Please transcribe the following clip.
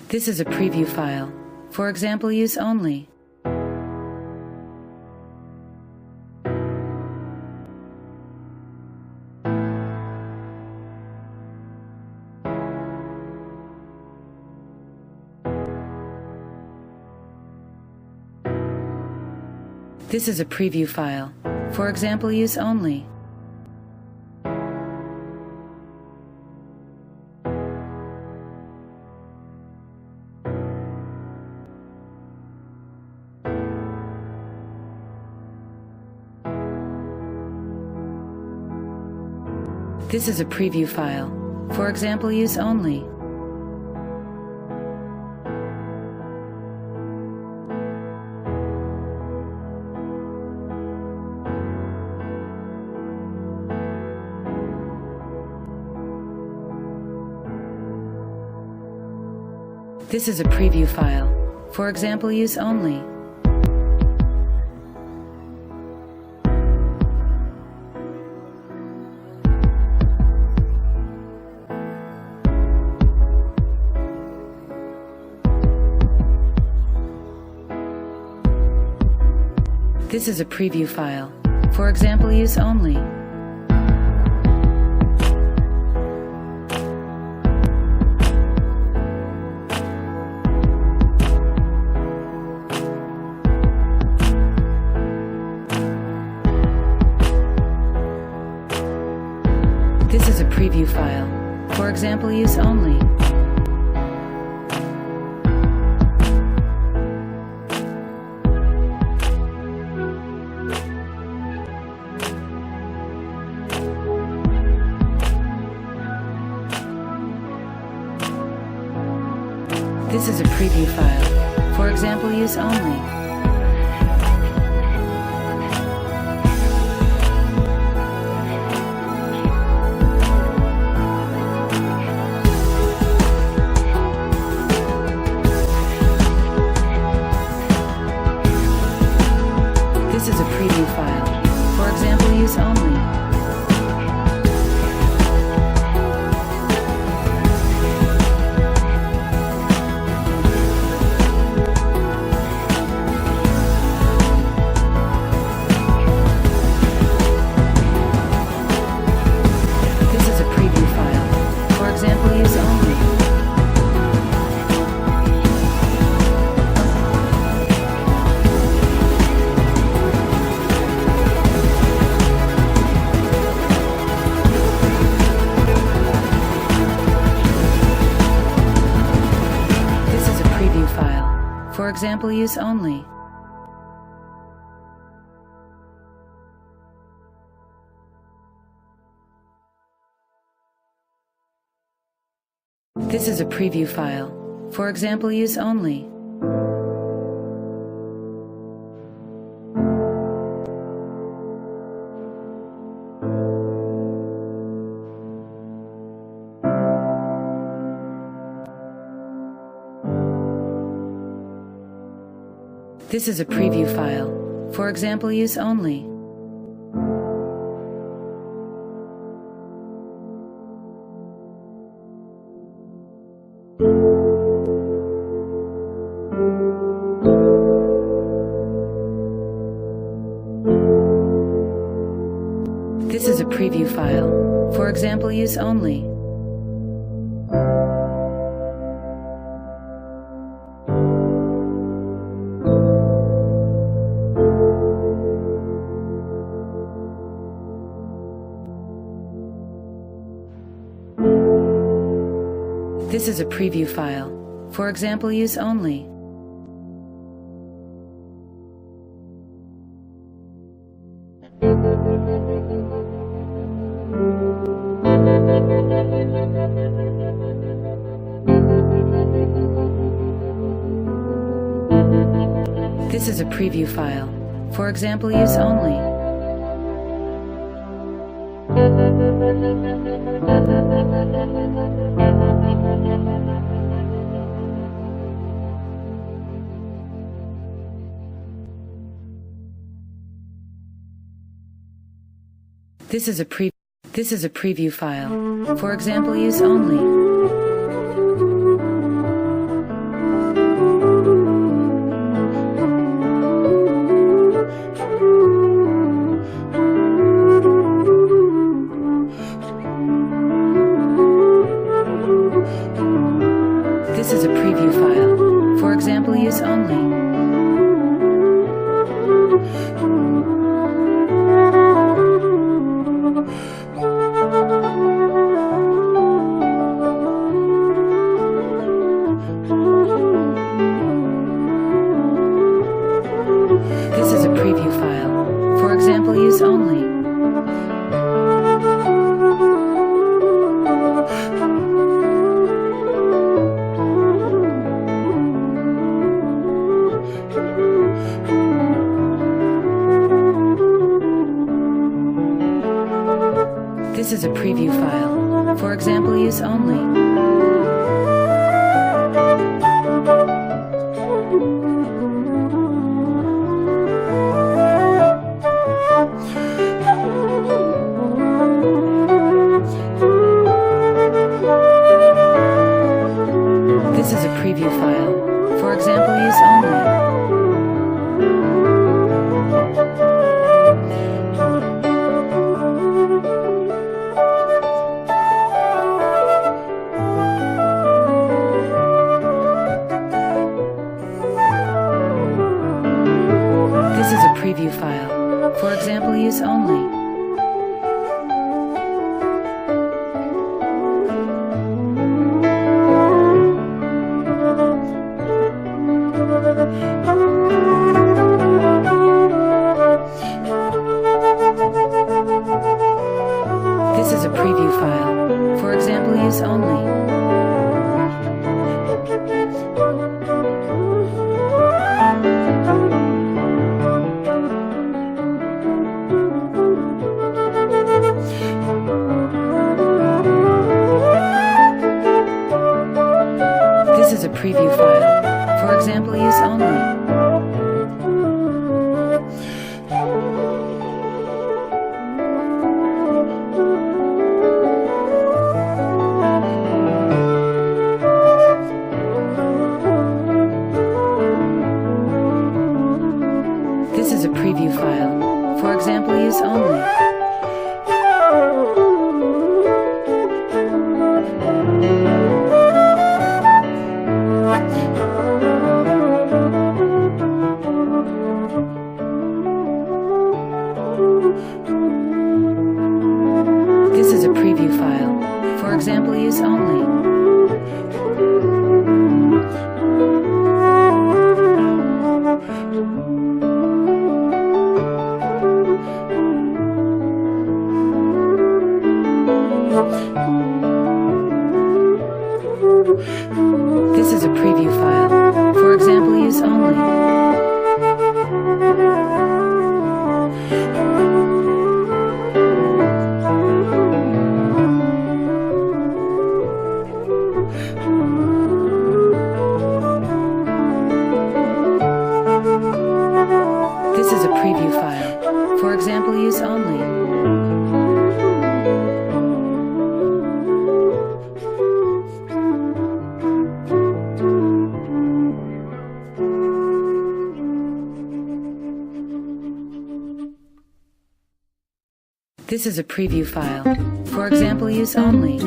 This is a preview file. For example use only. This is a preview file. For example use only. This is a preview file. For example use only. This is a preview file. For example use only. This is a preview file. For example use only. This is a preview file. For example use only. This is a preview file. For example use only. This is a preview file. For example use only. For example use only. This is a preview file. For example use only. This is a preview file. For example use only. This is a preview file. For example use only. This is a preview file. For example use only. This is a preview file. For example use only. This is a preview file. For example use only. This is a preview file. For example use only. This is a preview file. For example use only. This is a preview file. For example use only. This is a preview file. For example use only. This is a preview file. For example use only. This is a preview file. For example use only. This is a preview file. For example use only. This is a preview file. For example use only. This is a preview file. For example use only. This is a preview file. For example use only. This is a preview file. For example use only. This is a preview file. For example use only.